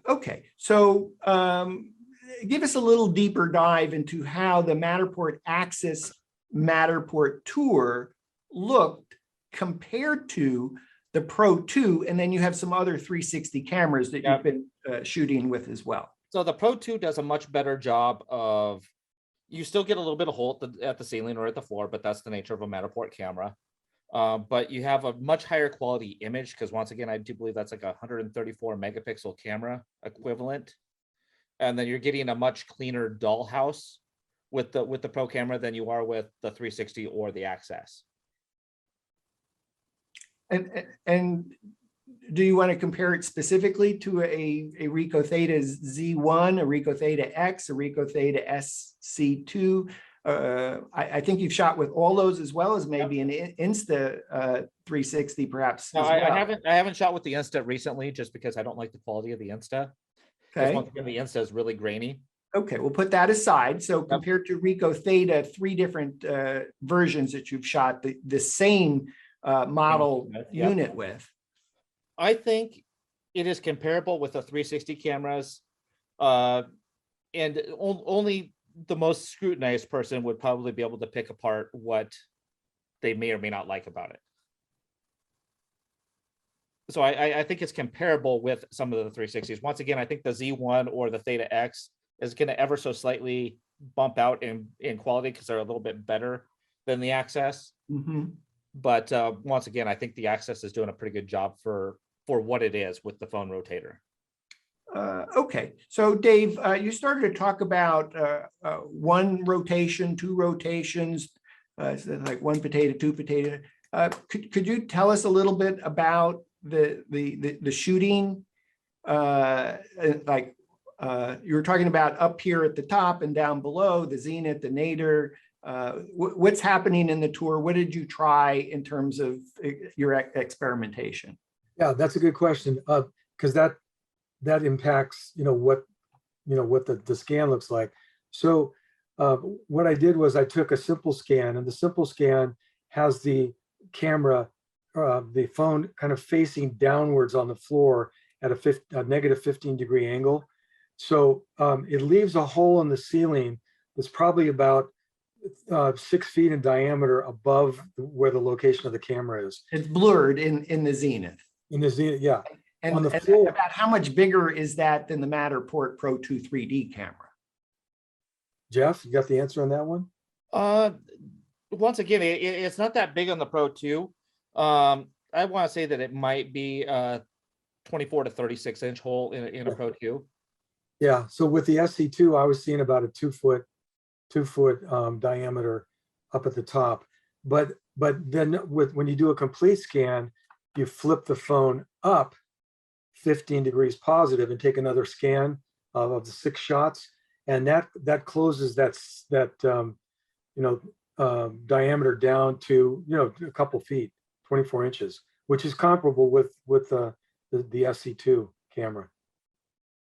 Okay, so give us a little deeper dive into how the Matterport Axis Matterport Tour looked compared to the Pro 2, and then you have some other 360 cameras that you've been shooting with as well. So the Pro 2 does a much better job of, you still get a little bit of hole at the ceiling or at the floor, but that's the nature of a Matterport camera. But you have a much higher quality image, because once again, I do believe that's like a 134 megapixel camera equivalent. And then you're getting a much cleaner dollhouse with the Pro camera than you are with the 360 or the Access. And do you want to compare it specifically to a Ricoh Theta Z1, a Ricoh Theta X, a Ricoh Theta SC2? I think you've shot with all those, as well as maybe an Insta 360 perhaps. No, as well. I haven't shot with the Insta recently, just because I don't like the quality of the Insta. Okay. Once again, the Insta is really grainy. Okay, we'll put that aside. So compared to Ricoh Theta, 3 different versions that you've shot the same model unit with. I think it is comparable with the 360 cameras, and only the most scrutinized person would probably be able to pick apart what they may or may not like about it. So I think it's comparable with some of the 360s. Once again, I think the Z1 or the Theta X is going to ever so slightly bump out in quality, because they're a little bit better than the Access. Mm-hmm. But once again, I think the Access is doing a pretty good job for what it is with the phone rotator. Okay, so Dave, you started to talk about 1 rotation, 2 rotations, so like 1 potato, 2 potato. Could you tell us a little bit about the shooting? Like you were talking about up here at the top and down below, the zenith, the nadir. What's happening in the tour? What did you try in terms of your experimentation? Yeah, that's a good question, because that impacts what the scan looks like. So what I did was I took a simple scan, and the simple scan has the camera, the phone kind of facing downwards on the floor at a negative 15-degree angle. So it leaves a hole in the ceiling that's probably about 6 feet in diameter above where the location of the camera is. It's blurred in the zenith. In the zenith, yeah. And on the floor, about how much bigger is that than the Matterport Pro 2 3D camera? Jeff, you got the answer on that one? Once again, it's not that big on the Pro 2. I want to say that it might be a 24 to 36 inch hole in a Pro 2. Yeah. So with the SC2, I was seeing about a 2 foot diameter up at the top. But then when you do a complete scan, you flip the phone up 15 degrees positive and take another scan of the 6 shots, and that closes that diameter down to a couple feet, 24 inches, which is comparable with the SC2 camera.